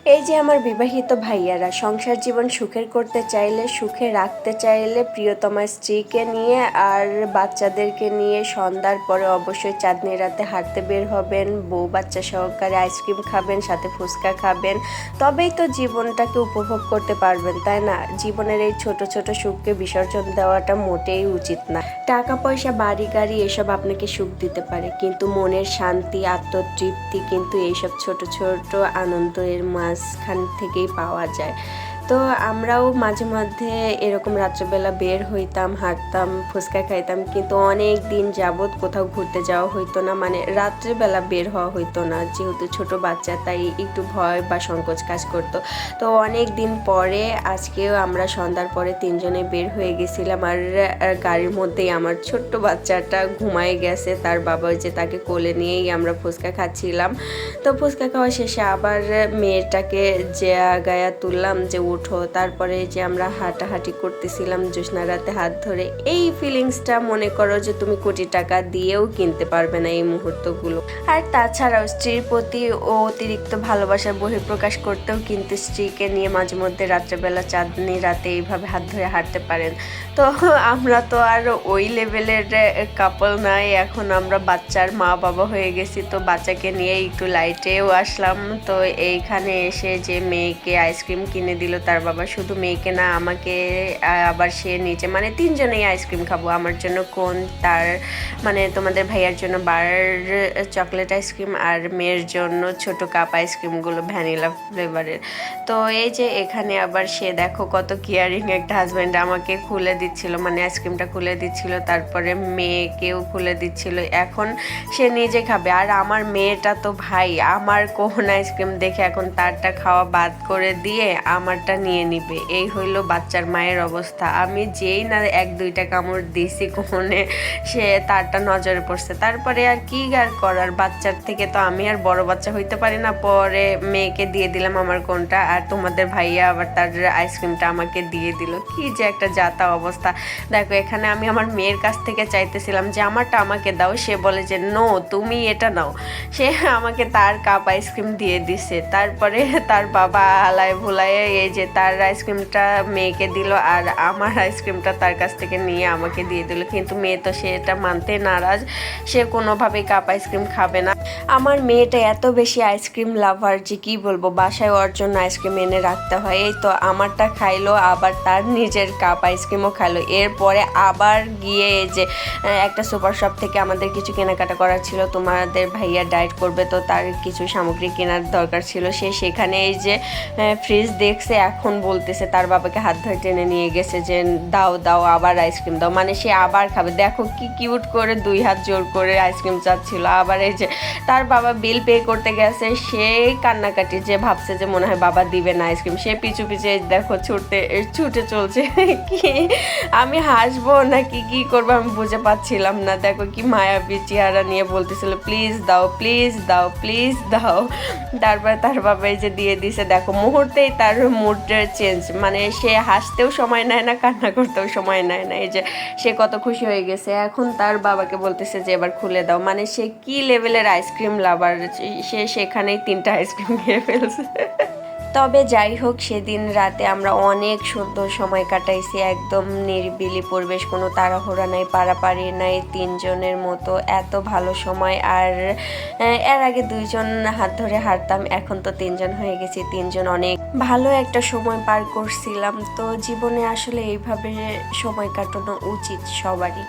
এই যে আমার বিবাহিত ভাইয়ারা সংসার জীবন সুখের করতে চাইলে, সুখে রাখতে চাইলে প্রিয়তমা স্ত্রীকে নিয়ে আর বাচ্চাদেরকে নিয়ে সন্ধ্যার পরে অবশ্যই চাঁদনি রাতে হাঁটতে বের হবেন, বউ বাচ্চা সহকারে আইসক্রিম খাবেন, সাথে ফুচকা খাবেন, তবেই তো জীবনটাকে উপভোগ করতে পারবেন, তাই না? জীবনের এই ছোট ছোট সুখকে বিসর্জন দেওয়াটা মোটেই উচিত না। টাকা পয়সা, বাড়ি গাড়ি এসব আপনাকে সুখ দিতে পারে, কিন্তু মনের শান্তি, আত্মতৃপ্তি কিন্তু এইসব ছোট ছোট আনন্দের মাঝখান থেকেই পাওয়া যায়। তো আমরাও মাঝে মধ্যে এরকম রাত্রেবেলা বের হইতাম, হাঁটতাম, ফুচকা খাইতাম, কিন্তু অনেক দিন যাবৎ কোথাও ঘুরতে যাওয়া হইতো না, মানে রাত্রেবেলা বের হওয়া হইতো না, যেহেতু ছোট বাচ্চা তাই একটু ভয় বা সংকোচ কাজ করতো। তো অনেক দিন পরে আজকেও আমরা সন্ধ্যার পরে তিনজনে বের হয়ে গেছিলাম, আর গাড়ির মধ্যেই আমার ছোট্ট বাচ্চাটা ঘুমায় গেছে, তার বাবা যে তাকে কোলে নিয়েই আমরা ফুচকা খাচ্ছিলাম। তো ফুচকা খাওয়া শেষে আবার মেয়েটাকে গায়া তুললাম যে উঠো, তারপরে যে আমরা হাঁটাহাঁটি করতেছিলাম জ্যোৎস্না রাতে হাত ধরে। এই ফিলিংসটা মনে করো যে তুমি কোটি টাকা দিয়েও কিনতে পারবে না এই মুহূর্তগুলো। আর তাছাড়াও স্ত্রীর প্রতি অতিরিক্ত ভালোবাসার বহিঃপ্রকাশ করতেও কিন্তু স্ত্রীকে নিয়ে মাঝে মধ্যে রাত্রেবেলা চাঁদনি রাতে এইভাবে হাত ধরে হাঁটতে পারেন। তো আমরা তো আর ওই লেভেলের কাপল নাই, এখন আমরা বাচ্চার মা বাবা হয়ে গেছি, তো বাচ্চাকে নিয়ে একটু লাইটেও আসলাম। তো এইখানে এসে যে মেয়েকে আইসক্রিম কিনে দিল তার বাবা, শুধু মেয়েকে না আমাকে, আবার সে নিচে, মানে তিনজনেই আইসক্রিম খাবো, আমার জন্য কোন, তার মানে তোমাদের ভাইয়ার জন্য বার চকলেট আইসক্রিম, আর মেয়ের জন্য ছোট কাপ আইসক্রিমগুলো ভ্যানিলা ফ্লেভারের। তো এই যে এখানে আবার সে দেখো কত কেয়ারিং একটা হাজব্যান্ড, আমাকে খুলে দিচ্ছিল, মানে আইসক্রিমটা খুলে দিচ্ছিল, তারপরে মেয়েকেও খুলে দিচ্ছিল। এখন সে নিজে খাবে, আর আমার মেয়েটা তো ভাই আমার কোন আইসক্রিম দেখে এখন তারটা খাওয়া বাদ করে দিয়ে আমারটা নিয়ে নিবে। এই হইল বাচ্চার মায়ের অবস্থা। আমি যেই না এক দুইটা কামড় দিছি কোনে, সে তারটা নজরে পড়ছে। তারপরে আর কি আর করার, বাচ্চার থেকে তো আমি আর বড় বাচ্চা হইতে পারি না। পরে মেয়েকে দিয়ে দিলাম আমার কোনটা, আর তোমাদের ভাইয়া আবার তার আইসক্রিমটা আমাকে দিয়ে দিল। কি যে একটা যাতা অবস্থা। দেখো এখানে আমি আমার মেয়ের কাছ থেকে চাইতেছিলাম যে আমারটা আমাকে দাও, সে বলে যে নো তুমি এটা নাও, সে আমাকে তার কাপ আইসক্রিম দিয়ে দিছে। তারপরে তার বাবা আলায় ভুলায় এই যে তার আইসক্রিমটা মেয়েকে দিল, আর আমার আইসক্রিমটা তার কাছ থেকে নিয়ে আমাকে দিয়ে দিল, কিন্তু মেয়ে তো সে এটা মানতে নারাজ, সে কোনোভাবেই কাপ আইসক্রিম খাবে না। আমার মেয়েটা এত বেশি আইসক্রিম লাভার যে কি বলবো, বাসায় ওর জন্য আইসক্রিম এনে রাখতে হয়। এই তো আমারটা খাইলো, আবার তার নিজের কাপ আইসক্রিমও খাইলো। এরপরে আবার গিয়ে এই যে একটা সুপার শপ থেকে আমাদের কিছু কেনাকাটা করার ছিল, তোমাদের ভাইয়া ডায়েট করবে তো তার কিছু সামগ্রী কেনার দরকার ছিল। সে সেখানে এই যে ফ্রিজ দেখছে, এখন বলতেছে তার বাবাকে হাত ধরে টেনে নিয়ে গেছে যে দাও দাও আবার আইসক্রিম দাও, মানে সে আবার খাবে। দেখো কি কিউট করে দুই হাত জোর করে আইসক্রিম চাচ্ছিল। আবার এই যে তার বাবা বিল পে করতে গেছে, সেই কান্নাকাটি, যে ভাবছে যে মনে হয় বাবা দিবে না আইসক্রিম, সে পিছু পিছু দেখো ছুটে চলছে। কি আমি হাসবো নাকি কি করবো আমি বুঝে পাচ্ছিলাম না। দেখো কি মায়াবী চেহারা নিয়ে বলতেছিল প্লিজ দাও প্লিজ দাও প্লিজ দাও। তারপরে তার বাবা এই যে দিয়ে দিছে, দেখো মুহূর্তেই তার মুড চেঞ্জ, মানে সে হাসতেও সময় নেয় না, কান্না করতেও সময় নেয় না। এই যে সে কত খুশি হয়ে গেছে, এখন তার বাবাকে বলতেছে যে এবার খুলে দাও, মানে সে কি লেভেলের আইসক্রিম লাভার, সে সেখানেই 3টা আইসক্রিম খেয়ে ফেলছে। তবে যাই হোক, সেদিন রাতে আমরা অনেক সুন্দর সময় কাটাইছি, একদম নিরিবিলি পরিবেশ, কোনো তাড়াহুড়া নাই, পারাপারি নাই, তিনজনের মতো এত ভালো সময়। আর এর আগে 2জন হাত ধরে হাঁটতাম, এখন তো 3জন হয়ে গেছি, 3জন অনেক ভালো একটা সময় পার করছিলাম। তো জীবনে আসলে এইভাবে সময় কাটানো উচিত সবারই।